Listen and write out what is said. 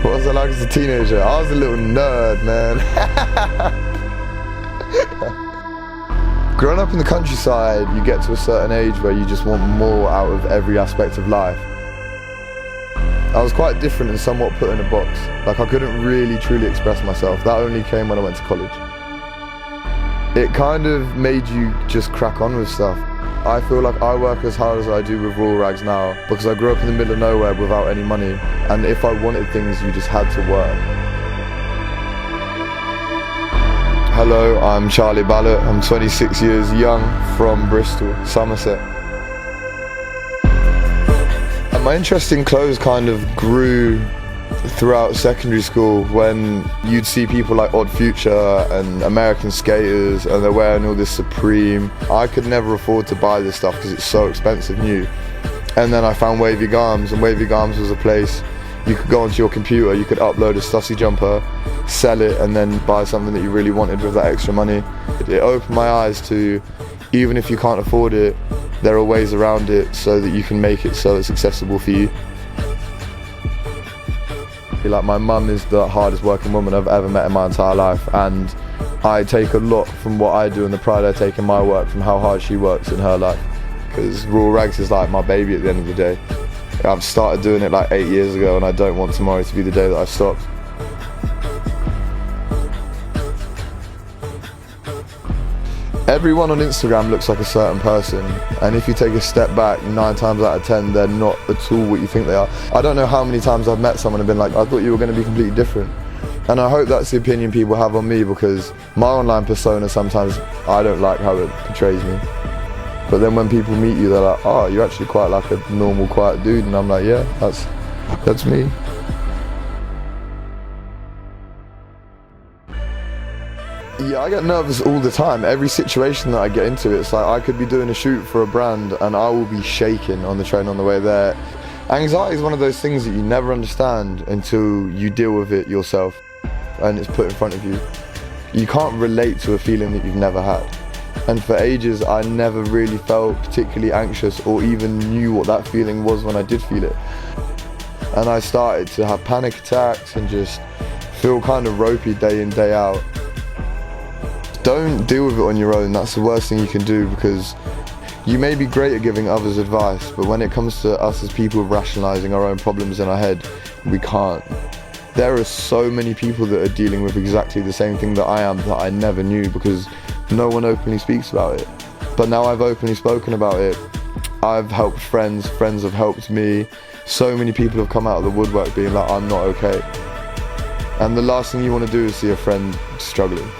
What was I like as a teenager? I was a little nerd, man. Growing up in the countryside, you get to a certain age where you just want more out of every aspect of life. I was quite different and somewhat put in a box. Like, I couldn't really truly express myself. That only came when I went to college. It kind of made you just crack on with stuff. I feel like I work as hard as I do with Royal Ragz now because I grew up in the middle of nowhere without any money, and if I wanted things, you just had to work. Hello, I'm Charlie Ballett. I'm 26 years young from Bristol, Somerset. And my interest in clothes kind of grew throughout secondary school when you'd see people like Odd Future and American skaters and they're wearing all this Supreme. I could never afford to buy this stuff because it's so expensive new. And then I found Wavy Garms, and Wavy Garms was a place you could go onto your computer, you could upload a Stussy jumper, sell it, and then buy something that you really wanted with that extra money. It opened my eyes to, even if you can't afford it, there are ways around it so that you can make it so it's accessible for you. Like, my mum is the hardest working woman I've ever met in my entire life, and I take a lot from what I do and the pride I take in my work from how hard she works in her life, because Royal Ragz is like my baby at the end of the day. I've started doing it like 8 years ago, and I don't want tomorrow to be the day that I stop. Everyone on Instagram looks like a certain person, and if you take a step back, 9 times out of 10 they're not at all what you think they are. I don't know how many times I've met someone and been like, I thought you were going to be completely different. And I hope that's the opinion people have on me, because my online persona sometimes I don't like how it portrays me. But then when people meet you, they're like, oh, you're actually quite like a normal, quiet dude. And I'm like, yeah, that's me. Yeah, I get nervous all the time. Every situation that I get into, it's like I could be doing a shoot for a brand and I will be shaking on the train on the way there. Anxiety is one of those things that you never understand until you deal with it yourself and it's put in front of you. You can't relate to a feeling that you've never had. And for ages, I never really felt particularly anxious or even knew what that feeling was when I did feel it. And I started to have panic attacks and just feel kind of ropey day in, day out. Don't deal with it on your own. That's the worst thing you can do, because you may be great at giving others advice, but when it comes to us as people rationalizing our own problems in our head, we can't. There are so many people that are dealing with exactly the same thing that I am that I never knew, because no one openly speaks about it. But now I've openly spoken about it. I've helped friends have helped me. So many people have come out of the woodwork being like, I'm not okay. And the last thing you want to do is see a friend struggling.